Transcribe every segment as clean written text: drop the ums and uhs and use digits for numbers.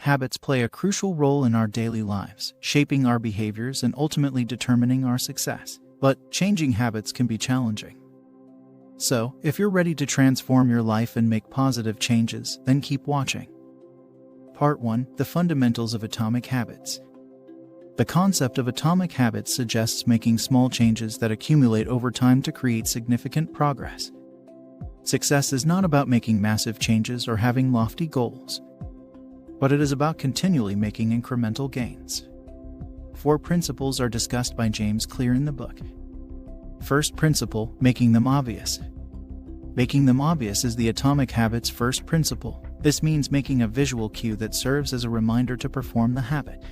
Habits play a crucial role in our daily lives, shaping our behaviors and ultimately determining our success. But changing habits can be challenging. So, if you're ready to transform your life and make positive changes, then keep watching. Part 1: The Fundamentals of Atomic Habits. The concept of atomic habits suggests making small changes that accumulate over time to create significant progress. Success is not about making massive changes or having lofty goals, but it is about continually making incremental gains. 4 principles are discussed by James Clear in the book. First principle: making them obvious. Making them obvious is the atomic habit's first principle. This means making a visual cue that serves as a reminder to perform the habit.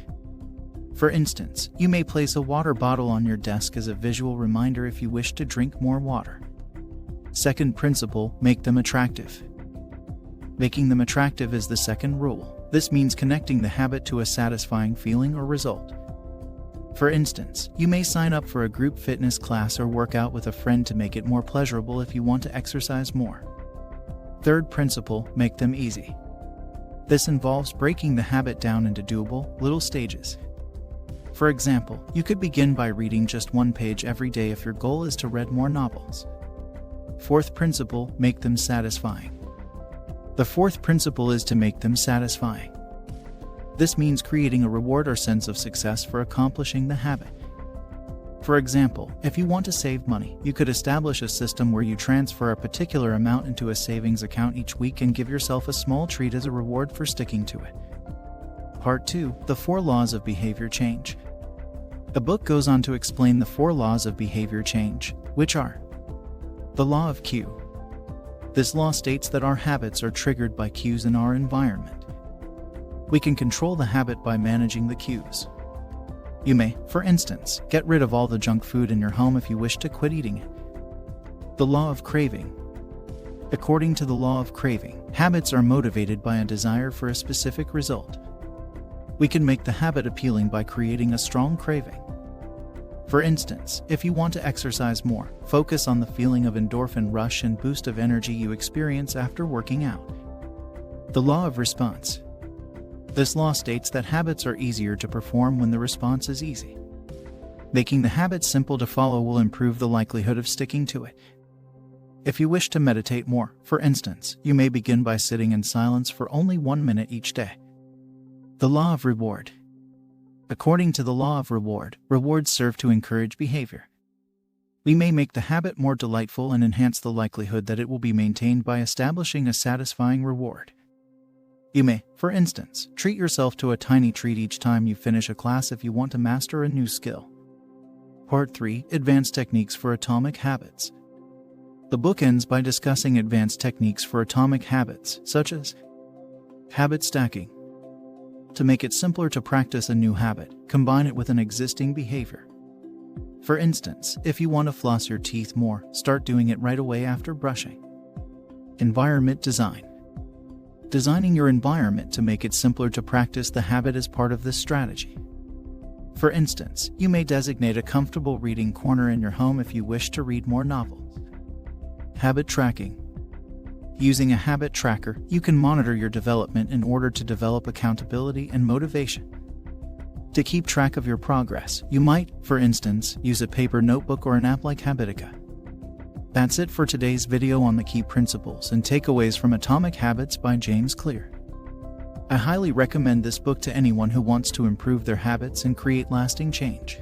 For instance, you may place a water bottle on your desk as a visual reminder if you wish to drink more water. Second principle: make them attractive. Making them attractive is the second rule. This means connecting the habit to a satisfying feeling or result. For instance, you may sign up for a group fitness class or work out with a friend to make it more pleasurable if you want to exercise more. Third principle: make them easy. This involves breaking the habit down into doable, little stages. For example, you could begin by reading just 1 page every day if your goal is to read more novels. Fourth principle: make them satisfying. The fourth principle is to make them satisfying. This means creating a reward or sense of success for accomplishing the habit. For example, if you want to save money, you could establish a system where you transfer a particular amount into a savings account each week and give yourself a small treat as a reward for sticking to it. Part 2: The 4 Laws of Behavior Change. The book goes on to explain the 4 laws of behavior change, which are: the law of cue. This law states that our habits are triggered by cues in our environment. We can control the habit by managing the cues. You may, for instance, get rid of all the junk food in your home if you wish to quit eating it. The law of craving. According to the law of craving, habits are motivated by a desire for a specific result. We can make the habit appealing by creating a strong craving. For instance, if you want to exercise more, focus on the feeling of endorphin rush and boost of energy you experience after working out. The law of response. This law states that habits are easier to perform when the response is easy. Making the habit simple to follow will improve the likelihood of sticking to it. If you wish to meditate more, for instance, you may begin by sitting in silence for only 1 minute each day. The law of reward. According to the law of reward, rewards serve to encourage behavior. We may make the habit more delightful and enhance the likelihood that it will be maintained by establishing a satisfying reward. You may, for instance, treat yourself to a tiny treat each time you finish a class if you want to master a new skill. Part 3: Advanced Techniques for Atomic Habits. The book ends by discussing advanced techniques for atomic habits, such as habit stacking. To make it simpler to practice a new habit, combine it with an existing behavior. For instance, if you want to floss your teeth more, start doing it right away after brushing. Environment design. Designing your environment to make it simpler to practice the habit is part of this strategy. For instance, you may designate a comfortable reading corner in your home if you wish to read more novels. Habit tracking. Using a habit tracker, you can monitor your development in order to develop accountability and motivation. To keep track of your progress, you might, for instance, use a paper notebook or an app like Habitica. That's it for today's video on the key principles and takeaways from Atomic Habits by James Clear. I highly recommend this book to anyone who wants to improve their habits and create lasting change.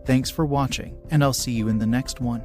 Thanks for watching, and I'll see you in the next one.